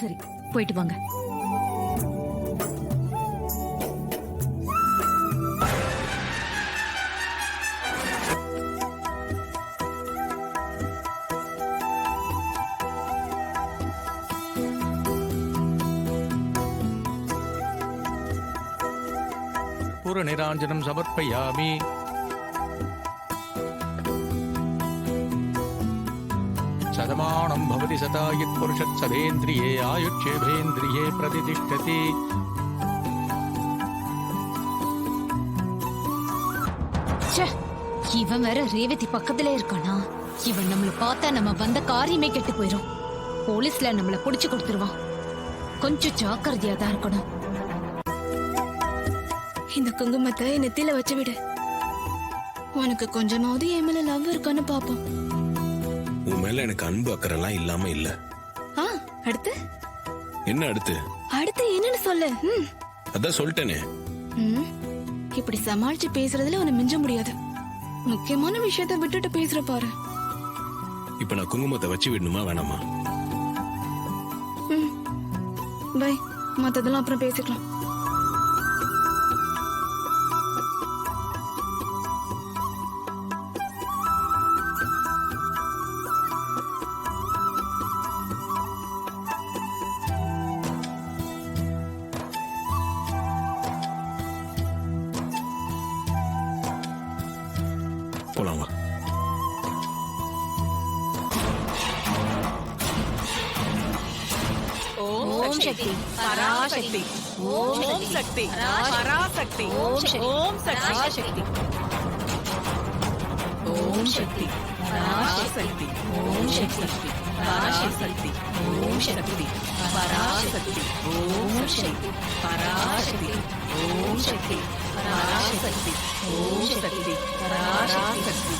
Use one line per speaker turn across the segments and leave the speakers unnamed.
சரி, போயிட்டு வாங்க.
निराञ्जनं समर्पयामि। शतमानं भवति शतायुः पुरुषः सदेन्द्रिये आयुष्येभेन्द्रिये प्रतिष्ठति।
இவன் வேற ரேவதி பக்கத்திலே இருக்கானா? இவன் நம்மள பார்த்தா நம்ம வந்த காரியமே கெட்டு போயிரும். போலீஸ்ல நம்மள புடிச்சு கொடுத்துருவான். கொஞ்சம் ஜாக்கிரதையா தான் இருக்கணும்.
இந்த குங்குமத்தை நெத்தியில வச்சு விடு. உனக்கு கொஞ்சமாவது என் மேல லவ் இருக்கான்னு பாப்போம்.
உன் மேல எனக்கு அன்பு அக்கறெல்லாம் இல்லாம இல்ல.
அடுத்து
என்ன? அடுத்து
என்னன்னு சொல்லு.
அதான் சொல்லிட்டேனே.
இப்படி சமாளிச்சு பேசுறதுல உன்னை மிஞ்ச முடியாது. முக்கியமான விஷயத்த விட்டுட்டு பேசுற பாரு.
இப்ப நான் குங்குமத்தை வச்சு விடணுமா வேணாமா?
பை, மத்ததெல்லாம் அப்புறம் பேசிக்கலாம்.
போலாம் வா.
ஓம் சக்தி பராசக்தி, ஓம் சக்தி பராசக்தி, ஓம் சக்தி, ஓம் சக்தி பராசக்தி, ஓம் சக்தி பராசக்தி, ஓம் சக்தி பராசக்தி, ஓம் சக்தி பராசக்தி, ஓம் சக்தி பராசக்தி, ஓம் சக்தி பராசக்தி.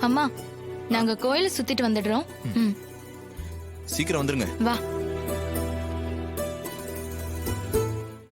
அம்மா, நாங்க கோயில சுத்திட்டு வந்துடுறோம்.
சீக்கிரம் வந்துருங்க.
வா.